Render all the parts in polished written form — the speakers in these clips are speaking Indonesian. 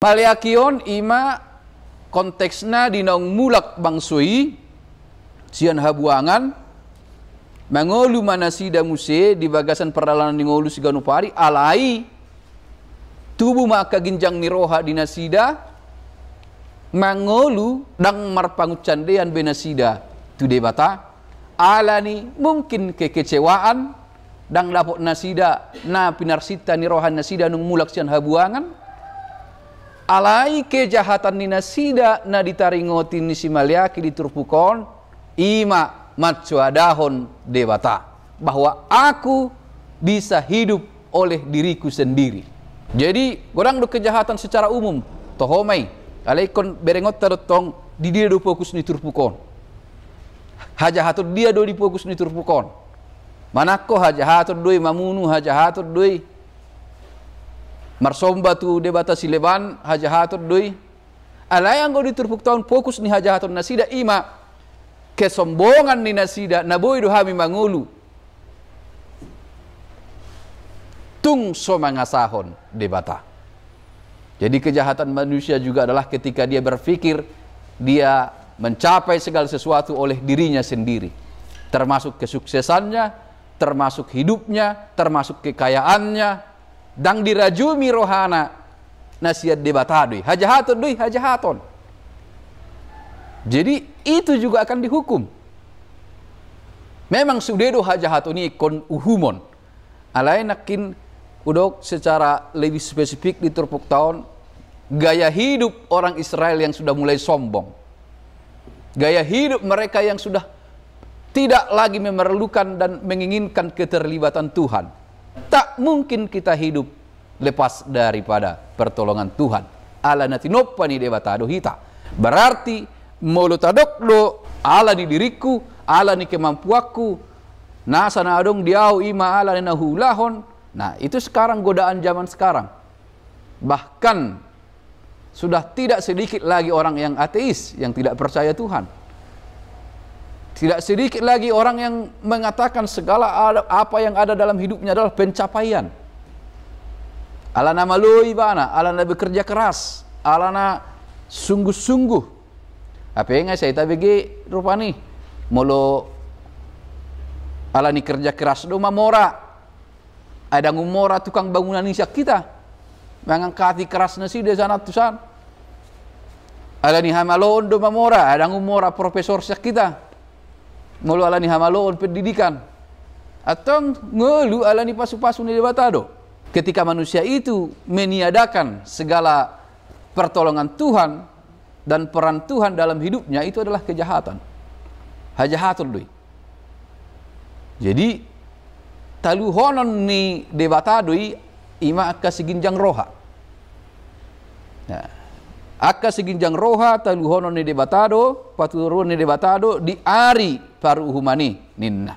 Maliakion ima konteksna dinaung mulak bangsui sian habuangan mangolu manasida muse di bagasan peralanan ngolu siganupari alai tubuh maka ginjang niroha dinasida mangolu dang marpangucandean benasida tu debata alani mungkin kekecewaan dang lapok nasida na pinarsita nirohan nasida nung mulak sian habuangan alai kejahatan ni nasida na ditaringotin ni si Maliaki diturpukon ima matsuadahon dewata bahwa aku bisa hidup oleh diriku sendiri. Jadi orang do kejahatan secara umum tohomai alaikon berengot tertong di dia do fokus ni turpukon hajahatur dia do di fokus ni turpukon manako hajahatur doi mamunu hajahatur doi marsomba tu debata sileban hajahatur doi alayang go diturpuk tahun fokus ni hajahatur nasida ima kesombongan ni nasida naboy do hami mangulu tung somangasahon debata. Jadi kejahatan manusia juga adalah ketika dia berpikir dia mencapai segala sesuatu oleh dirinya sendiri, termasuk kesuksesannya, termasuk hidupnya, termasuk kekayaannya, dang dirajumi rohana nasihat debatadui hajahaton dui hajahaton. Jadi itu juga akan dihukum. Memang sudedo hajahaton ini kon uhumon alai nakin udok secara lebih spesifik di turpuk tahun gaya hidup orang Israel yang sudah mulai sombong, gaya hidup mereka yang sudah tidak lagi memerlukan dan menginginkan keterlibatan Tuhan. Tak mungkin kita hidup lepas daripada pertolongan Tuhan. Ala nati nopani debatado hita. Berarti molotadok do ala di diriku, ala ni kemampuaku, nasa na adong diau ima ala na hulahon. Nah, itu sekarang godaan zaman sekarang. Bahkan sudah tidak sedikit lagi orang yang ateis, yang tidak percaya Tuhan. Tidak sedikit lagi orang yang mengatakan segala apa yang ada dalam hidupnya adalah pencapaian. Alana maloi bana, alana bekerja keras, alana sungguh-sungguh. Apa yang saya tabegi rupani molo alani kerja keras do mamora. Ada ngumora tukang bangunan nisyak kita. Mengangkati keras nasi de sana tusan. Alani hamalon do mamora, ada ngumora profesor syak kita. Mulu alani hamalon pendidikan atau ngelu alani pasu-pasu ni debatado. Ketika manusia itu meniadakan segala pertolongan Tuhan dan peran Tuhan dalam hidupnya, itu adalah kejahatan. Hajahatul dui. Jadi taluhonon ni debatadoi ima akka siginjang roha. Nah, akka siginjang roha taluhonon ni debatado, paturun ni debatado di ari paru humani ninna.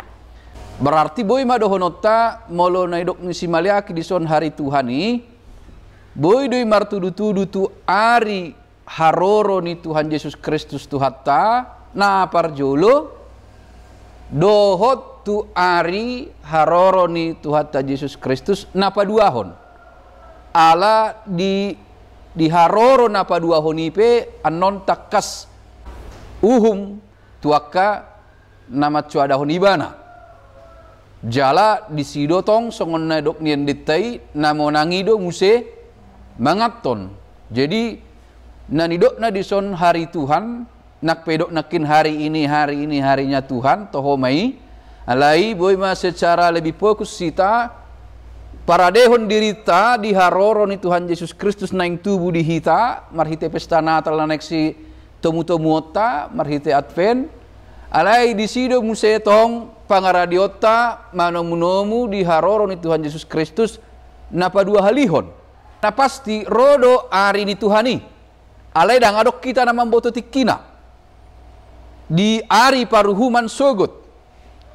Berarti boy madohonota molo naidok ni si Maliaki di son hari Tuhani boy doi martudu-tudu tu ari haroro ni Tuhan Yesus Kristus Tuhatta na parjolo dohot tu ari haroro ni Tuhatta Yesus Kristus na paduahon ala di haroro na paduahon ipe anon takas uhum tuaka nama cuadahon ibana jala di sidotong songon na dok nien ditai namo nangido muse mangaton. Jadi nanidok na dison hari Tuhan nak pedok nakin hari ini harinya Tuhan tohomai alai boy ma secara lebih fokus sita para dehon dirita di haroro ni Tuhan Yesus Kristus naing tubuh di hita marhite pesta Natal naneksi tomu-tomuota marhite Advent alai di sido musetong pangaradiota manomu-nomu di haroro ni Tuhan Yesus Kristus napa dua halihon. Nah pasti rodo ari ni Tuhani alai dang adok kita nama boto tikina di ari paruhuman sogot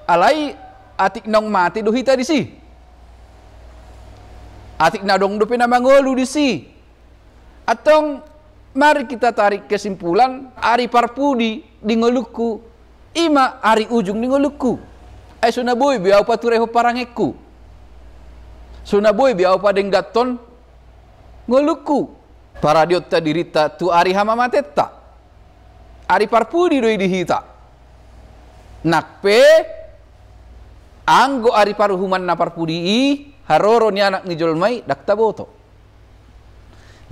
alai atik nong mati do hita di si atik nadong do pina mangolu di si atong mari kita tarik kesimpulan ari parpudi di ngoluku ima ari ujung di ngoluku ay sunaboy biaw patureho parangeku sunaboy biaw pa denggaton ngoluku para diotta dirita tu ari hama matetta ari parpudi doi dihita nakpe anggo ari paruhuman na parpudi i haroro ni anak ni jolmai dakta boto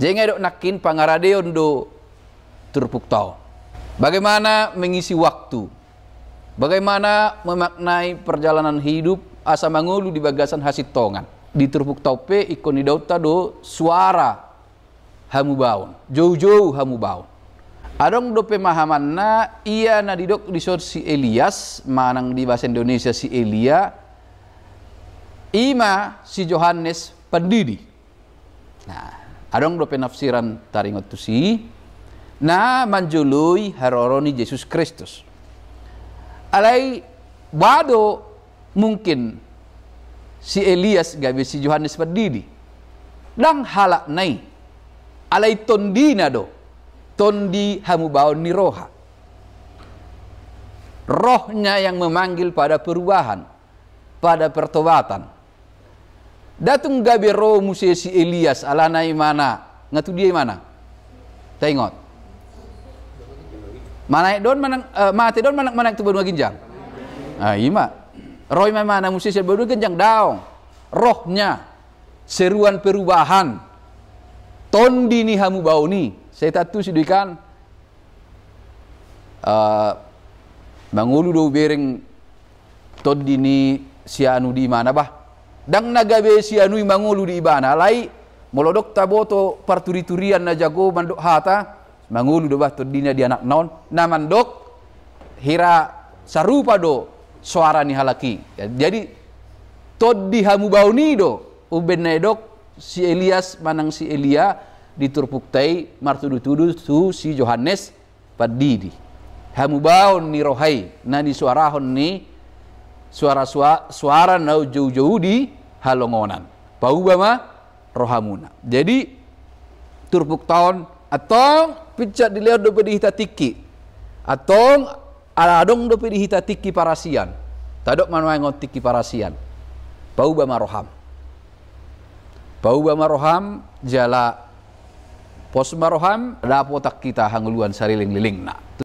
jengai dok nakin pangaradeon do turpuk tau. Bagaimana mengisi waktu, bagaimana memaknai perjalanan hidup asa mangulu di bagasan hasit tongan di turpuk tau pe ikon idauta do suara hamu baun jauh-jauh hamu baun adong do pemahaman na iya na didok disor si Elias manang di bahasa Indonesia si Elia ima si Yohanes pendidi. Nah adong do penafsiran taringot tu si na manjului haroroni Yesus Kristus alai wado mungkin si Elias gabe si Yohanes pendidi dang halak nai alai tondina do tondi hamu baon ni roha rohnya yang memanggil pada perubahan pada pertobatan datung gabe roh musia si Elias alanai mana ngatu dia mana tengok mana don mana mati don mana itu berdua ginjang ima roh mana musia berdua ginjang daong rohnya seruan perubahan tondi ni hamu bauni saya tatu sidikan mangulu do bereng tondi ni sianu di mana bah dang nagabe sianu mangulu di ibana lai molodok taboto parturi-turian na jago mandok hata mangulu do bah todina di anak naon na mandok hira sarupa do suara ni halaki jadi todi hamu bauni do uben nedok si Elias manang si Elia diturpuktai martudu-tudu tu si Yohanes padidi hamu baun ni rohai na di suarahon ni suara nau jauh-jauh di halongonan bau bama rohamuna jadi turpuk tahun atau picat dilihat do pedihita tiki atau aladong do pedihita tiki parasian tadok manuai ngotiki parasian bau bama roham jala pos maroham dapotak kita hanguluan sariling liling na